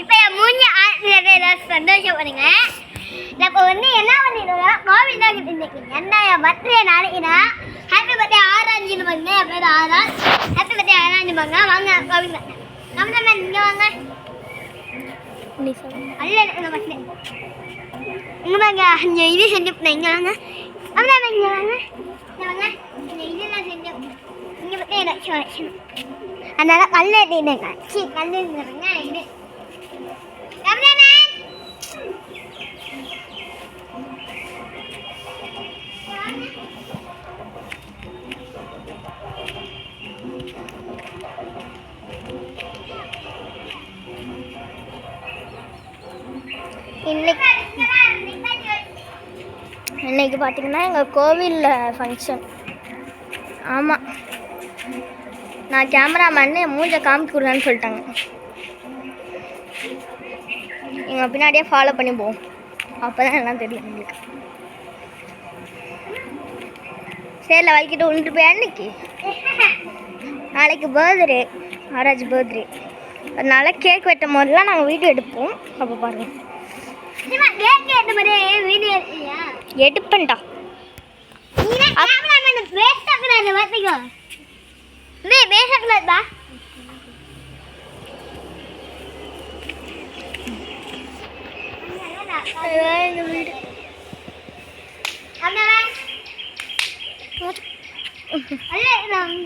இப்போ என் மூஞ்சி ஆசிரியர் சந்தோஷப்படுங்க. இப்போ வந்து என்ன பண்ணிடுவோம், கோவில் தான் இன்னைக்கு என்ன என் பர்த்டே நாளைக்குன்னா ஹாப்பி பர்த்டே ஆராய்ச்சின்னு பாருங்க. என் பேர் ஆராய். ஹாப்பி பர்த்டே ஆராய்ச்சி பாருங்க. வாங்க கோவில் நம்ம இங்கே வாங்க. அல்ல எனக்கு பர்த்டே இங்கே வாங்க. இங்கே இது செஞ்சு இங்கே வாங்க. அப்படின்னா இங்கே வாங்க. இங்கே வாங்க. இந்த இதெல்லாம் செஞ்சு இங்கே பற்றி எனக்கு அதனால கல் ஏற்றிடுங்க. கல் ஏற்றிடுங்க. இது இன்னைக்கு பார்த்தீங்கன்னா எங்கள் கோவிலில் ஃபங்க்ஷன். ஆமாம், நான் கேமராமேன் என் மூஞ்சை காமிச்சு கொடுறேன்னு சொல்லிட்டாங்க. எங்கள் பின்னாடியே ஃபாலோ பண்ணி போவோம், அப்போ தான் எல்லாம் தெரியும் எங்களுக்கு. சரில வலிக்கிட்டு விழுந்துட்டு போய் அன்னைக்கு நாளைக்கு பர்த்டே, ஆராய்ச்சி பர்த்டே. அதனால கேக் வெட்டும் போதெல்லாம் நாங்கள் வீடியோ எடுப்போம். அப்போ பாருங்கள். எடுப்பேன்டா.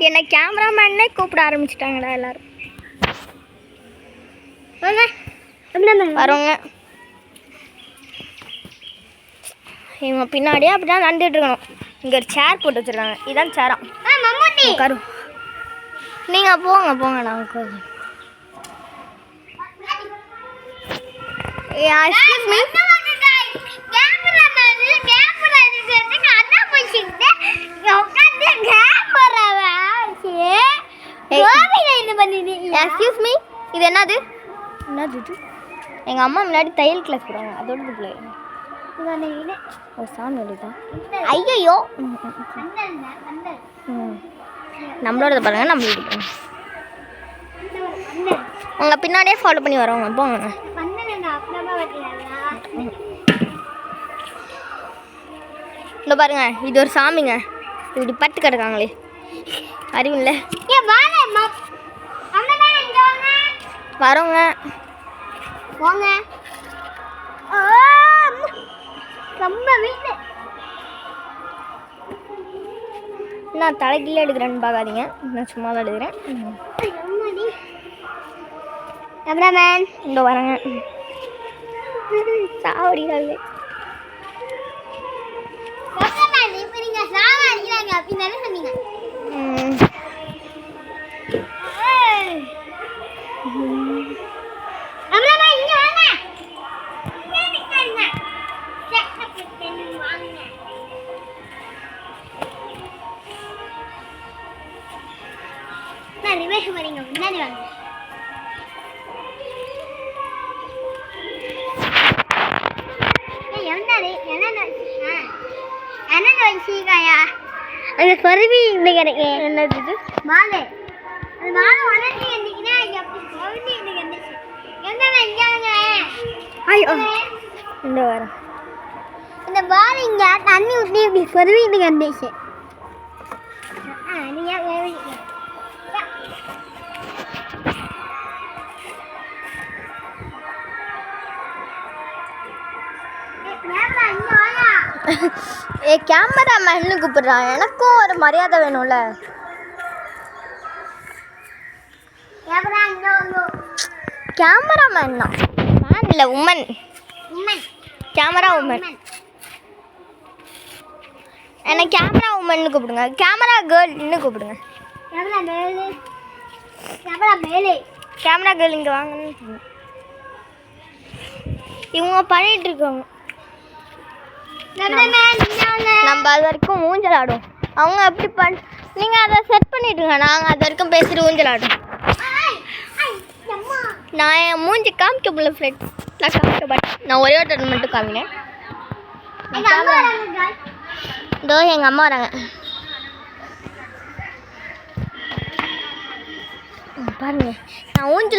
என்ன கேமராமேன்னே கூப்பிட ஆரம்பிச்சிட்டாங்கடா எல்லாரும். வரோங்க. இவங்க பின்னாடியே அப்படி தான் நடந்துட்டு இருக்கணும். இங்கே ஒரு சேர் போட்டு வச்சுருக்காங்க. இதுதான் சேரம். கரு நீங்கள் போங்க போங்க. நாங்கள் எக்ஸ்கியூஸ் மீ, இது என்னது இது? எங்கள் அம்மா முன்னாடி தையல் கிளாஸ் போடுவாங்க, அதோட பிள்ளை. ஓ சாமி தான். ஐயோ நம்மளோட பாருங்க. நம்ம வீட்டுக்கு உங்கள் பின்னாடியே ஃபாலோ பண்ணி வரவங்க போங்க. இந்த பாருங்க, இது ஒரு சாமிங்க. இப்படி பட்டு கிடக்காங்களே, அறிவில்ல. வரோங்க போங்க. நான் தலைகீழே எடுக்கிறேன்னு பார்க்காதீங்க, நான் சும்மா தான் எடுக்கிறேன். கேமராமேன் இங்கே வரேங்க. சாவடிக்காது. அப்படின்னு சொன்னீங்க. முன்னாடி வாங்க. அந்த பருவி இந்த கிடைக்கு என்னது மாலை. அது மாலை வளர்ச்சி இருந்தீங்கன்னா இந்த வர இந்த பால் இங்க தண்ணி ஊற்றி இப்படி பருவி இது கண்டிச்சு. ஏ கேமராமேன்னு கூப்பிடுறான். எனக்கும் ஒரு மரியாதை வேணும்ல. கேமராமேன் தான், மேன் இல்லை, உமன். Camera woman. என்னை கேமரா உமன்னு கூப்பிடுங்க. கேமரா கேர்ள்னு கூப்பிடுங்க. கேமரா கேர்ள் இங்கே வாங்கன்னு இவங்க பண்ணிட்டு இருக்காங்க. நம்ம அது வரைக்கும் ஊஞ்சல் ஆடும். அவங்க அப்படி நீங்கள் அதை செட் பண்ணிட்டுருங்க. நாங்கள் அது வரைக்கும் பேசிட்டு ஊஞ்சல் ஆடும். நான் என் மூஞ்சி காமிக்க முடியல ஃப்ரெண்ட். நான் காமிக்க நான் ஒரே ஒரு டைம் மட்டும் காமினேன். இதோ எங்கள் அம்மா வராங்க. பாருங்க நான் ஊஞ்சல்